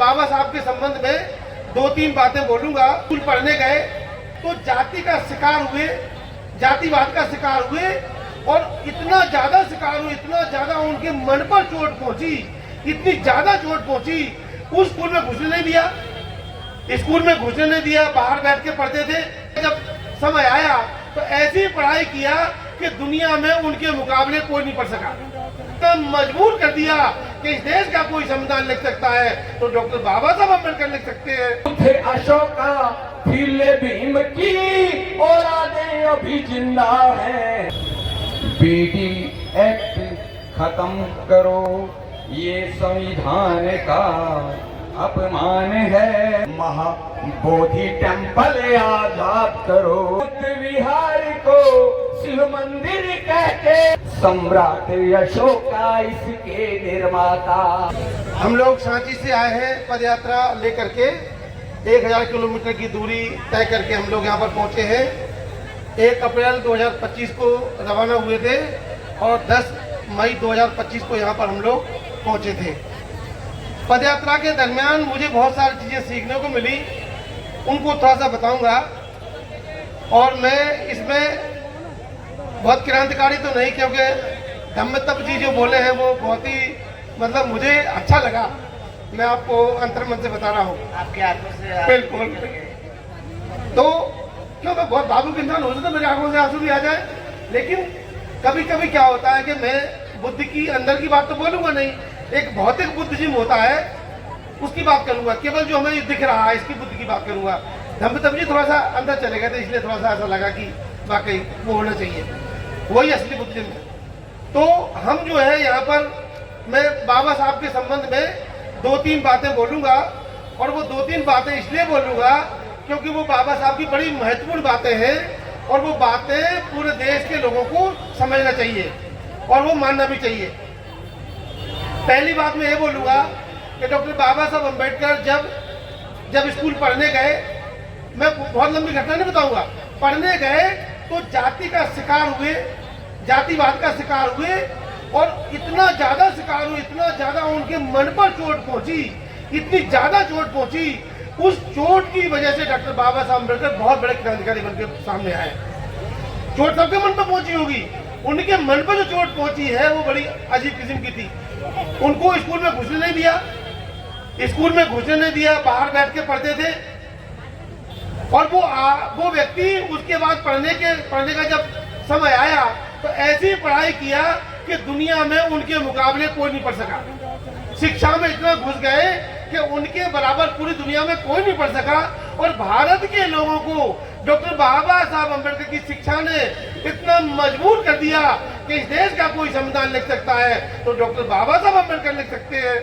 बाबा साहब के संबंध में दो तीन बातें बोलूंगा। स्कूल पढ़ने गए तो जाति का शिकार हुए, जातिवाद का शिकार हुए और इतना ज्यादा शिकार हुए, इतना ज्यादा उनके मन पर चोट पहुंची, इतनी ज्यादा चोट पहुंची, उस स्कूल में घुसने नहीं दिया, स्कूल में घुसने नहीं दिया, बाहर बैठ के पढ़ते थे। जब समय आया तो ऐसी पढ़ाई किया कि दुनिया में उनके मुकाबले कोई नहीं पढ़ सका। तो मजबूर कर दिया कि इस देश का कोई संविधान लिख सकता है तो डॉक्टर बाबा साहब अम्बेडकर लिख सकते हैं। थे अशोका फीले भीम की औलादे अभी जिंदा है। बीडी एक्ट खत्म करो, ये संविधान का अपमान है। महाबोधि टेम्पल आजाद करो, विहार को शिव मंदिर कहते, सम्राट अशोका इसके निर्माता। हम लोग सांची से आए हैं पद यात्रा लेकर के, 1000 किलोमीटर की दूरी तय करके हम लोग यहाँ पर पहुँचे हैं। 1 अप्रैल 2025 को रवाना हुए थे और 10 मई 2025 को यहाँ पर हम लोग पहुँचे थे। पदयात्रा के दरमियान मुझे बहुत सारी चीज़ें सीखने को मिली, उनको थोड़ा सा बताऊंगा। और मैं इसमें बहुत क्रांतिकारी तो नहीं, क्योंकि धम्मतप जी जो बोले हैं वो बहुत ही मतलब मुझे अच्छा लगा। मैं आपको अंतर्मन से बता रहा हूँ, आपके आंखों से बिल्कुल। तो क्यों मैं बहुत भावुक इंसान हो जाता, मेरी आंखों से आंसू भी आ जाए। लेकिन कभी कभी क्या होता है कि मैं बुद्ध की अंदर की बात तो बोलूंगा नहीं, एक भौतिक बुद्धिज्म होता है उसकी बात करूंगा, केवल जो हमें दिख रहा है इसकी बुद्धि की बात करूंगा। धम्मतप जी थोड़ा सा अंदर चले गए थे, इसलिए थोड़ा सा ऐसा लगा कि वाकई वो होना चाहिए, वही असली बुद्धिज्म है। तो हम जो है यहाँ पर मैं बाबा साहब के संबंध में 2-3 बातें बोलूंगा, और वो 2-3 बातें इसलिए बोलूंगा क्योंकि वो बाबा साहब की बड़ी महत्वपूर्ण बातें हैं और वो बातें पूरे देश के लोगों को समझना चाहिए और वो मानना भी चाहिए। पहली बात मैं ये बोलूंगा कि डॉक्टर बाबा साहब अम्बेडकर जब स्कूल पढ़ने गए, मैं बहुत लंबी घटना नहीं बताऊंगा, पढ़ने गए तो जाति का शिकार हुए, जातिवाद का शिकार हुए और इतना ज्यादा शिकार हुए, इतना ज्यादा उनके मन पर चोट पहुंची, इतनी ज्यादा चोट पहुंची, उस चोट की वजह से डॉक्टर बाबा साहब अम्बेडकर बहुत बड़े क्रांतिकारी बनकर सामने आए। चोट सबके मन पर पहुंची होगी, उनके मन पर जो चोट पहुंची है वो बड़ी अजीब किस्म की थी। उनको स्कूल में घुसने नहीं दिया, स्कूल में घुसने नहीं दिया, बाहर बैठ के पढ़ते थे। और वो व्यक्ति उसके बाद पढ़ने का जब समय आया तो ऐसी पढ़ाई किया कि दुनिया में उनके मुकाबले कोई नहीं पढ़ सका। शिक्षा में इतना घुस गए कि उनके बराबर पूरी दुनिया में कोई नहीं पढ़ सका। और भारत के लोगों को डॉक्टर बाबा साहब अम्बेडकर की शिक्षा ने इतना मजबूर कर दिया कि इस देश का कोई संविधान लिख सकता है तो डॉक्टर बाबा साहब अम्बेडकर लिख सकते हैं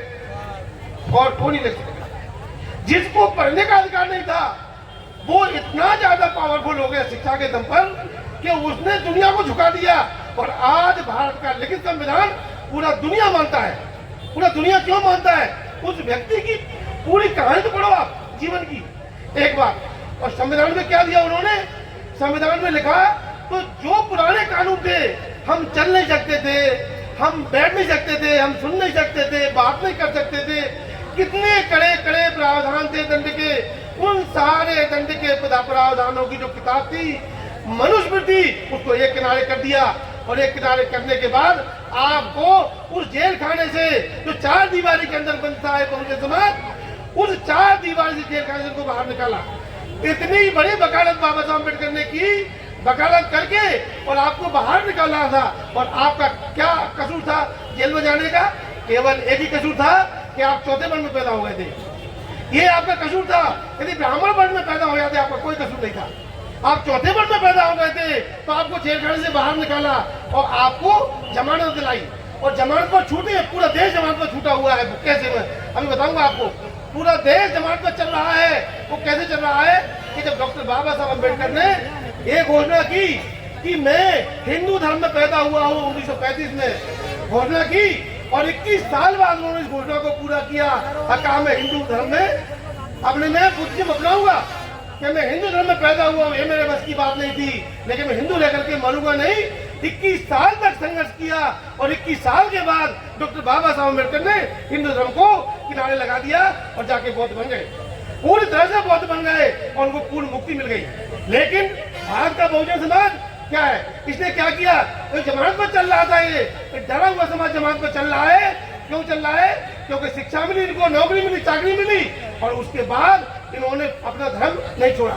और कोई नहीं लिख सकता। जिसको पढ़ने का अधिकार नहीं था वो इतना ज्यादा पावरफुल हो गया शिक्षा के दम पर कि उसने दुनिया को झुका दिया। और आज भारत का लिखित संविधान पूरा दुनिया मानता है। पूरा दुनिया क्यों मानता है? उस व्यक्ति की पूरी कहानी तो पढ़ो आप जीवन की एक बार। और संविधान में क्या दिया उन्होंने? संविधान में लिखा तो जो पुराने कानून थे, हम चल नहीं सकते थे, हम बैठ नहीं सकते थे, हम सुन नहीं सकते थे, बात नहीं कर सकते थे, कितने कड़े कड़े प्रावधान थे दंड के, उन सारे दंड के प्रावधानों की जो किताब थी मनुस्मृति, उसको एक किनारे कर दिया। और एक किनारे करने के बाद आपको उस जेल खाने से जो 4 दीवारी के अंदर बनता है बहुजन समाज, उस 4 दीवारी से जेल खाने से उनको बाहर निकाला। इतनी बड़ी वकालत बाबा साहब अम्बेडकर ने की, वकालत करके और आपको बाहर निकाला था। और आपका क्या कसूर था जेल में जाने का? केवल एक ही कसूर था कि आप चौथे वर्ण में पैदा हो गए थे। ये आपका कसूर था। यदि ब्राह्मण वर्ण में पैदा हो जाते आपका कोई कसूर नहीं था। आप चौथे वर्ण में पैदा हो गए थे तो आपको जेल खाने से बाहर निकाला और आपको जमानत दिलाई। और जमानत पर छूटे, पूरा देश जमानत पर छूटा हुआ है। कैसे? मैं अभी बताऊंगा आपको। पूरा देश जमानत पर चल रहा है। वो कैसे चल रहा है कि जब डॉक्टर बाबा साहब अम्बेडकर ने ये घोषणा की कि मैं हिंदू धर्म में पैदा हुआ हूँ, 1935 में घोषणा की, और 21 साल बाद उन्होंने इस घोषणा को पूरा किया। कहा मैं हिंदू धर्म में अपने मैं बुद्धिज्म अपनाऊंगा कि मैं हिंदू धर्म में पैदा हुआ हूँ। ये मेरे बस की बात नहीं थी, लेकिन मैं हिंदू लेकर के मरूंगा नहीं, 21 साल तक संघर्ष किया और 21 साल के बाद डॉक्टर बाबा साहब अम्बेडकर ने हिंदू धर्म को किनारे लगा दिया और जाके बौद्ध बन गए, पूरी तरह से बौद्ध बन गए और उनको पूर्ण मुक्ति मिल गई। लेकिन भारत का बहुजन समाज क्या है, इसने क्या किया, तो जमानत पर चल रहा था, ये डरा हुआ समाज जमानत पर चल रहा है। क्यों चल रहा है? क्योंकि शिक्षा मिली, इनको नौकरी मिली, चाकरी मिली और उसके बाद इन्होंने अपना धर्म नहीं छोड़ा,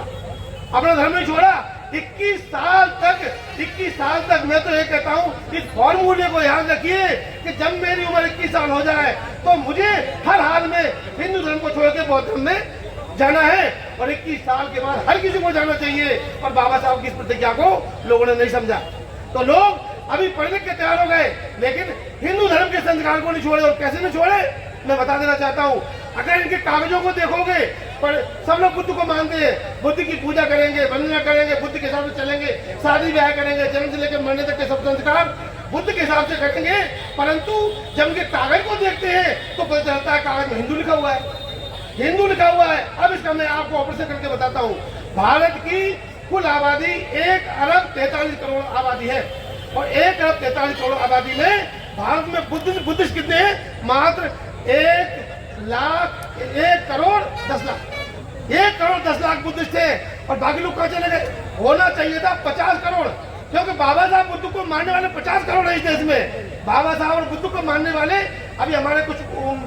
अपना धर्म नहीं छोड़ा। 21 साल तक मैं तो ये कहता हूँ, इस फॉर्मूले को याद रखिए कि जब मेरी उम्र 21 साल हो जाए तो मुझे हर हाल में हिंदू धर्म को छोड़ के बौद्ध धर्म में जाना है और 21 साल के बाद हर किसी को जाना चाहिए। और बाबा साहब की इस प्रतिज्ञा को लोगों ने नहीं समझा, तो लोग अभी पढ़ लिख के तैयार हो गए, लेकिन हिंदू धर्म के संस्कार को नहीं छोड़े। और कैसे नहीं छोड़े, मैं बता देना चाहता हूँ। अगर इनके कागजों को देखोगे, पर सब लोग बुद्ध को मानते हैं, बुद्ध की पूजा करेंगे, वंदना करेंगे, बुद्ध के हिसाब से चलेंगे, शादी ब्याह करेंगे, जन्म से लेकर मरने तक के सब संस्कार बुद्ध के हिसाब से करेंगे। परंतु जब उनके कागज को देखते हैं तो पता चलता है कागज में हिंदू लिखा हुआ है, हिंदू लिखा हुआ है। अब इसका मैं आपको ऑपरेशन करके बताता हूँ। भारत की कुल आबादी 1 अरब 43 करोड़ आबादी है और 1 अरब 43 करोड़ आबादी में भारत में बुद्धिस्ट कितने हैं? मात्र 1 करोड़ 10 लाख, 1 करोड़ 10 लाख बुद्धिस्ट थे और बाकी लोग कहाँ चले गए? होना चाहिए था 50 करोड़, क्योंकि बाबा साहब बुद्ध को मानने वाले 50 करोड़ है इस देश में। बाबा साहब और बुद्ध को मानने वाले, अभी हमारे कुछ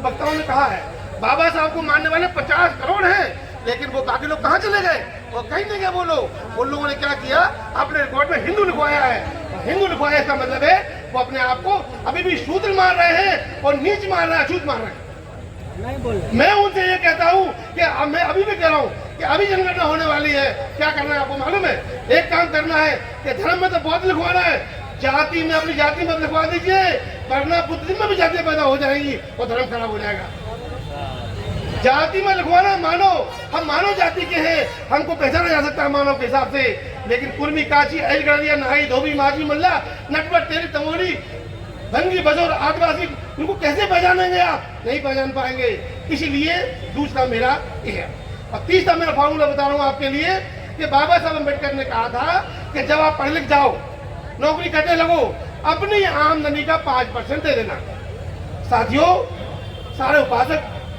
वक्ताओं ने कहा है, बाबा साहब को मानने वाले 50 करोड़ हैं, लेकिन वो बाकी लोग कहाँ चले गए? वो कहीं नहीं गए। वो लोगों ने क्या किया, अपने रिकॉर्ड में हिंदू लिखवाया है। हिंदू लिखवाया इसका मतलब है वो अपने आप को अभी भी शूद्र मान रहे हैं और नीच मान रहे हैं, अछूत मान रहे हैं। मैं उनसे ये कहता हूँ कि मैं अभी भी कह रहा हूँ कि अभी जनगणना होने वाली है। क्या करना है आपको मालूम है? एक काम करना है कि धर्म में तो बहुत लिखवाना है, जाति में अपनी जाति में लिखवा दीजिए, वरना बुद्धिज्म में भी जातियां पैदा हो जाएंगी और धर्म खराब हो जाएगा। जाति में लिखवाना, मानो हम मानव जाति के हैं, हमको पहचाना जा सकता है मानव के हिसाब से, लेकिन कुर्मी, काची, अजगरिया, नाई, धोबी, माझी, मल्ला, नटवर, तेरी, तमोरी, भंगी, बजौर, आदिवासी, उनको कैसे पहचानेंगे आप? नहीं पहचान पाएंगे। इसीलिए दूसरा मेरा ये है। और तीसरा मेरा फॉर्मूला बता रहा हूँ आपके लिए कि बाबा साहब अम्बेडकर ने कहा था कि जब आप पढ़ लिख जाओ, नौकरी करने लगो, अपनी आमदनी का 5% दे देना। साथियों, सारे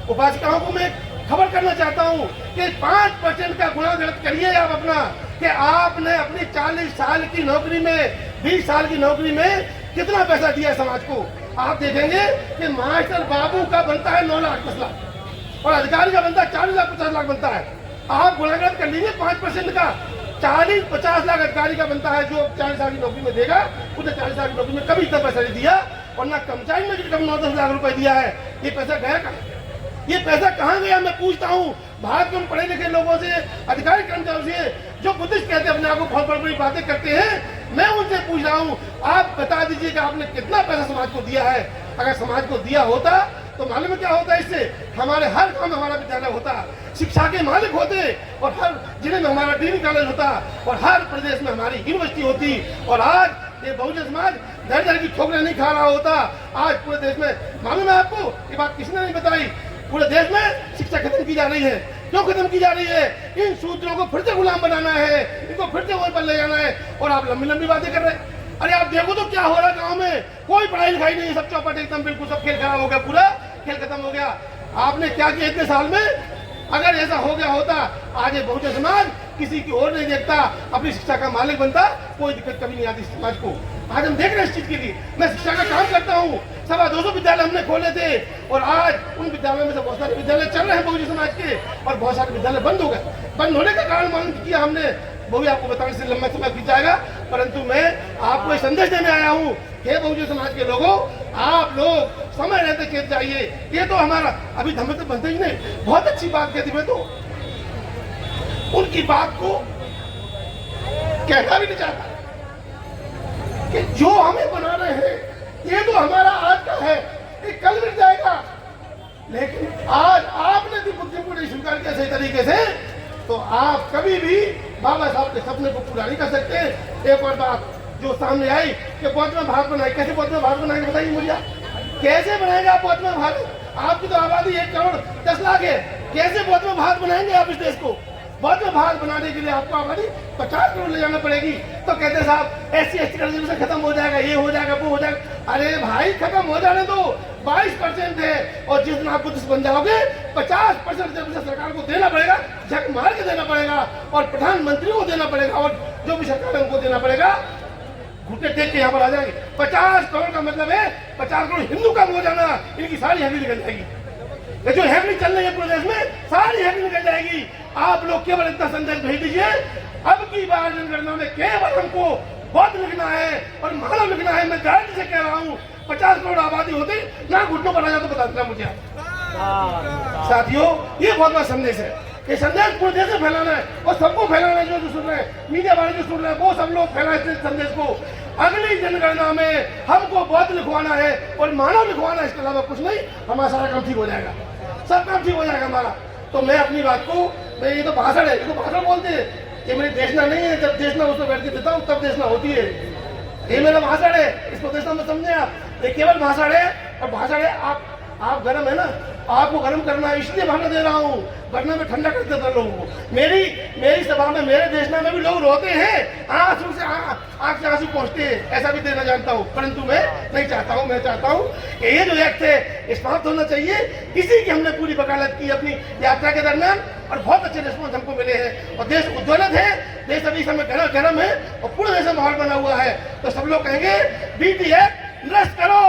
उपासिकाओं को मैं खबर करना चाहता हूँ कि 5% का गुणा गलत करिए आप अपना, कि आपने अपनी 40 साल की नौकरी में, 20 साल की नौकरी में कितना पैसा दिया समाज को। आप देखेंगे कि मास्टर बाबू का बनता है 9 लाख 10 लाख और अधिकारी का बनता है 40 लाख 50 लाख बनता है। आप गुणागत कर लीजिए 5% का, 40-50 लाख अधिकारी का बनता है, जो 40 साल की नौकरी में देगा। उसने 40 साल की नौकरी में कभी इतना पैसा नहीं दिया और ना कर्मचारी में कम 9-10 लाख रुपए दिया है। ये पैसा गया कहाँ? ये पैसा कहाँ गया? मैं पूछता हूँ भारत में पढ़े लिखे लोगों से, अधिकारी कर्मचारियों से, जो बुद्धिस्ट कहते हैं, अपने आप को बहुत बड़ी बड़ी बातें करते हैं, मैं उनसे पूछ रहा हूँ, आप बता दीजिए कि आपने कितना पैसा समाज को दिया है। अगर समाज को दिया होता तो मालूम है क्या होता है? इससे हमारे हर गांव में हमारा विद्यालय होता, शिक्षा के मालिक होते और हर जिले में हमारा डिग्री कॉलेज होता और हर प्रदेश में हमारी यूनिवर्सिटी होती। और आज ये बहुजन समाज दर दर की ठोकरें नहीं खा रहा होता। आज पूरे देश में, मालूम है आपको, ये बात किसने नहीं बताई, पूरे देश में शिक्षा खत्म की जा रही है। क्यों खत्म की जा रही है? इन शूद्रों को फिर से गुलाम बनाना है, इनको फिर से वहीं पर ले जाना है। और आप लंबी लंबी बातें कर रहे हैं। अरे आप देखो तो क्या हो रहा है गांव में, कोई पढ़ाई लिखाई नहीं, सब चौपट एकदम, बिल्कुल सब खेल खराब हो गया, पूरा खेल खत्म हो गया। आपने क्या किया इतने साल में? अगर ऐसा हो गया होता, आज ये बहुजन समाज किसी की ओर नहीं देखता, अपनी शिक्षा का मालिक बनता, कोई दिक्कत कभी नहीं आती समाज को। आज हम देख रहे हैं इस चीज के लिए। मैं शिक्षा का काम करता हूँ, 250 विद्यालय हमने खोले थे और आज उन विद्यालयों में से बहुत सारे विद्यालय चल रहे हैं बहुजन समाज के और बहुत सारे विद्यालय बंद हो गए। बंद होने का कारण मालूम किया हमने, वो भी आपको बताने से लंबा समय बीत जाएगा, परंतु मैं आपको संदेश देने आया हूँ, हे बहुजन समाज के लोगों, आप लोग समय रहते खेत जाइए। ये तो हमारा अभी धम्म तो बनते ही नहीं, बहुत अच्छी बात कहती, मैं तो उनकी बात को कहना भी नहीं चाहता कि जो हमें बना रहे हैं ये तो हमारा आज का है, ये कल मिट जाएगा। लेकिन आज आपने भी बुद्धि को नहीं स्वीकार किया सही तरीके से, तो आप कभी भी बाबा साहब के सपने को पूरा नहीं कर सकते। एक और बात जो सामने आई कि बौद्ध में भारत बनाए, कैसे बौद्ध में भारत बनाएंगे बताइए मुझे, कैसे बनाएंगे आप बौद्ध में भारत? आपकी तो आबादी 1 करोड़ 10 लाख है, कैसे बौद्ध में भारत बनाएंगे आप इस देश को? बौद्ध भारत बनाने के लिए आपको आबादी 50 करोड़ ले जाना पड़ेगी। तो कहते साहब SC/ST का रिजर्वेशन खत्म हो जाएगा, ये हो जाएगा, वो हो जाएगा। अरे भाई खत्म हो जाने दो, 22% है, और जिस दिन आप बुद्धिस्ट बन जाओगे 50% रिजर्वेशन सरकार को देना पड़ेगा, झक मार के देना पड़ेगा, और प्रधानमंत्री को देना पड़ेगा, और जो भी सरकार है उनको देना पड़ेगा। घुटने टेक के यहाँ पर आ जाएंगे। 50 करोड़ का मतलब है 50 करोड़ हिंदू कम हो जाना, इनकी सारी हैवी निकल जाएगी। ये जो हैवी चल रही है प्रदेश में, सारी हैवी निकल जाएगी। आप लोग केवल इतना संदेश भेज दीजिए, अब की बार जनगणना में केवल हमको बौद्ध लिखना है और मानव लिखना है। मैं गारंटी से कह रहा हूँ 50 करोड़ आबादी होती ना घुटनों पर आ जाए तो बता देना मुझे। साथियों, ये बहुत बड़ा संदेश है। ये संदेश पूरे देश में फैलाना है, और सबको फैलाना है। जो सुन रहे हैं, मीडिया वाले जो सुन रहे हैं, वो सब लोग फैलाएं इस संदेश को। अगली जनगणना में हमको बौद्ध लिखवाना है और मानव लिखवाना है, इसके अलावा कुछ नहीं। हमारा सारा काम ठीक हो जाएगा, सब काम ठीक हो जाएगा हमारा। तो मैं अपनी बात को, मैं ये तो भाषण है, इसको भाषण बोलते हैं, ये मेरी देशना नहीं है। जब देशना उसमें बैठ के देता हूँ तब देशना होती है। ये मेरा भाषण है, इसको देशना में समझे आप। ये केवल भाषण है, और भाषण है। आप गर्म है ना, आपको गर्म करना है, इसलिए भाषण दे रहा हूँ, वरना मैं ठंडा कर देता लोगों को। मेरी सभा में, मेरे देशना में भी लोग रोते हैं, आंसू से आंख से आंसू पहुंचते हैं, ऐसा भी देना जानता हूँ, परंतु मैं नहीं चाहता हूँ। मैं चाहता हूँ कि ये जो एक्ट है समाप्त होना चाहिए। इसी की हमने पूरी वकालत की अपनी यात्रा के दरमियान, और बहुत अच्छे रिस्पॉन्स हमको मिले हैं, और देश उज्ज्वलित है। देश अभी समय गर्म है, और पूरे देश में माहौल बना हुआ है। तो सब लोग कहेंगे BT एक्ट निरस्त करो,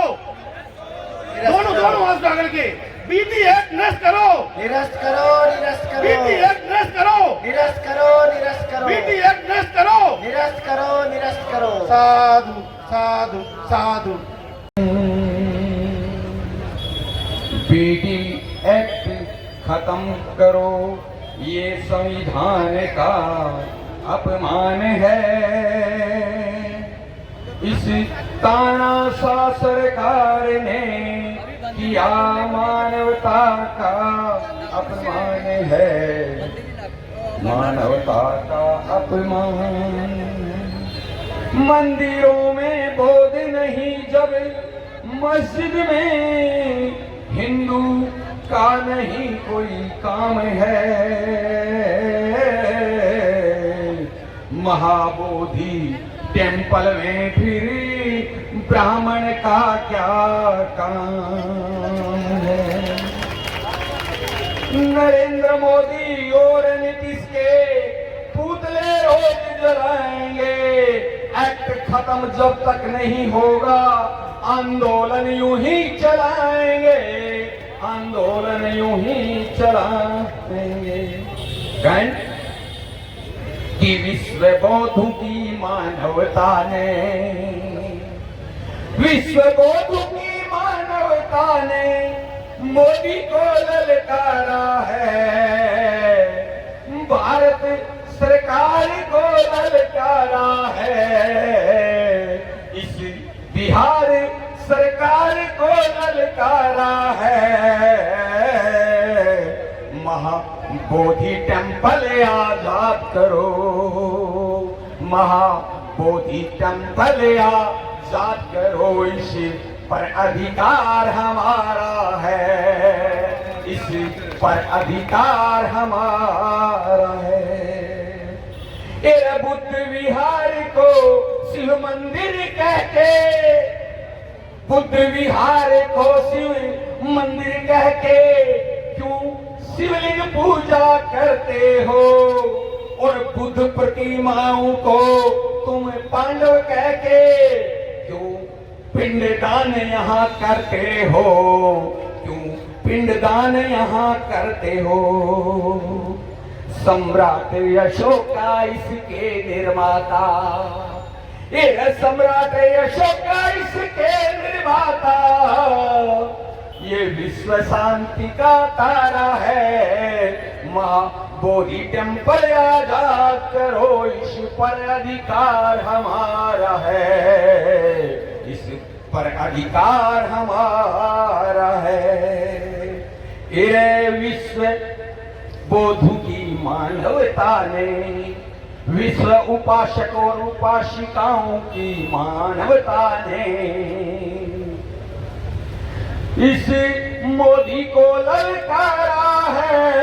दोनों हाथ आकर के BT एक्ट निरस्त करो, निरस्त करो, निरस्त करो, BT एक्ट निरस्त करो, निरस्त करो, निरस्त करो, BT एक्ट निरस्त करो, निरस्त करो, निरस्त करो। साधु साधु साधु। BT एक्ट खत्म करो, ये संविधान का अपमान है। इस तानाशाह सरकार ने किया मानवता का अपमान है, मानवता का अपमान। मंदिरों में बोध नहीं जब मस्जिद में हिंदू का नहीं कोई काम है। महाबोधि टेम्पल में फिर ब्राह्मण का क्या काम है। नरेंद्र मोदी और नीतीश के पुतले रोज जलाएंगे। एक्ट खत्म जब तक नहीं होगा, आंदोलन यूं ही चलाएंगे, आंदोलन यूं ही चलाएंगे। कि विश्व बौद्धों की मानवता ने, विश्व बौद्धों की मानवता ने मोदी को ललकारा है, भारत सरकार को ललकारा है, इस बिहार सरकार को ललकारा है। महाबोधि टेम्पल आजाद करो, महाबोधि टेम्पल आजाद करो। इस पर अधिकार हमारा है, इस पर अधिकार हमारा है। ये बुद्ध विहार को शिव मंदिर कहते, बुद्ध विहार को शिव मंदिर कह के क्यों शिवलिंग पूजा करते हो, और बुद्ध प्रतिमाओं को तुम पांडव कह के क्यों पिंडदान यहाँ करते हो, क्यों पिंडदान यहाँ करते हो। सम्राट अशोका इसके निर्माता, ये सम्राट अशोका इसके निर्माता, ये विश्व शांति का तारा है। महाबोधि टेम्पल आजाद करो, इस पर अधिकार हमारा है, इस पर अधिकार हमारा है। ये विश्व बौद्धों की मानवता ने, विश्व उपासक और उपासिकाओं की मानवता ने इस मोदी को ललकारा है।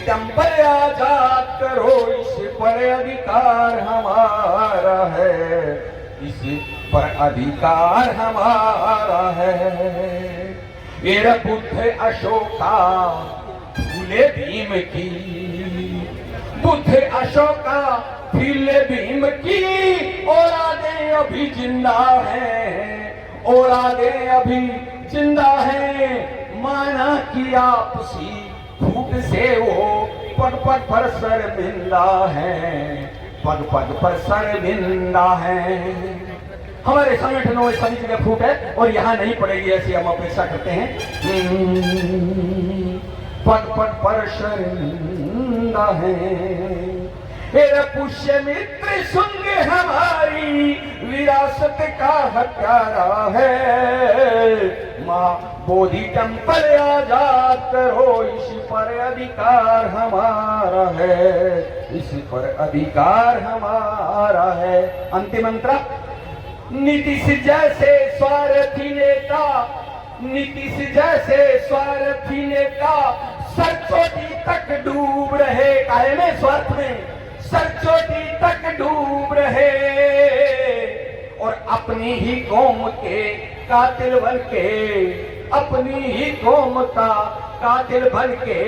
टेम्पल आजाद करो, इस पर अधिकार हमारा है, इस पर अधिकार हमारा है। मेरा बुद्ध अशोका फूले भीम की, बुद्ध अशोका फूले भीम की औलादें अभी जिंदा हैं, औलादें अभी जिंदा हैं। माना कि आपसी फूट से वो पग पग पर शर्मिंदा है, पग पग पर शर्मिंदा है। हमारे संगठनों में सभी जगह फूट है और यहाँ नहीं पड़ेगी, ऐसी हम अपेक्षा करते हैं। पग पग पर शर्मिंदा है। मेरा पुष्य मित्र सुंग हमारी विरासत का हत्यारा है। माँ बोधि टेम्पल आजाद करो, इस पर अधिकार हमारा है, इस पर अधिकार हमारा है। अंतिम मंत्र, नीतीश जैसे स्वार्थी नेता, नीतीश जैसे स्वार्थी नेता सरचोटी तक डूब रहे, काहे में स्वार्थ में सरचोटी तक डूब रहे, और अपनी ही कौम के कातिल बन के, अपनी ही कौम का कातिल बन के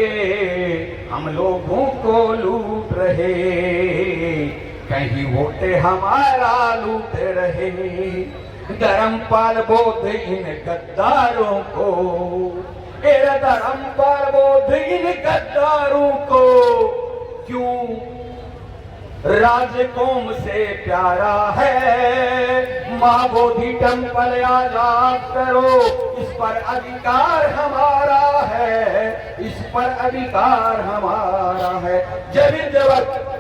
हम लोगों को लूट रहे। कहीं वोटे हमारा लूट रहे। धर्मपाल बोध इन गद्दारों को, एरा धर्मपाल बोध इन गद्दारों को, क्यों राजकौम से प्यारा है। माँ बोधि टेम्पल आजाद करो, इस पर अधिकार हमारा है, इस पर अधिकार हमारा है। जय हिंद जय भारत।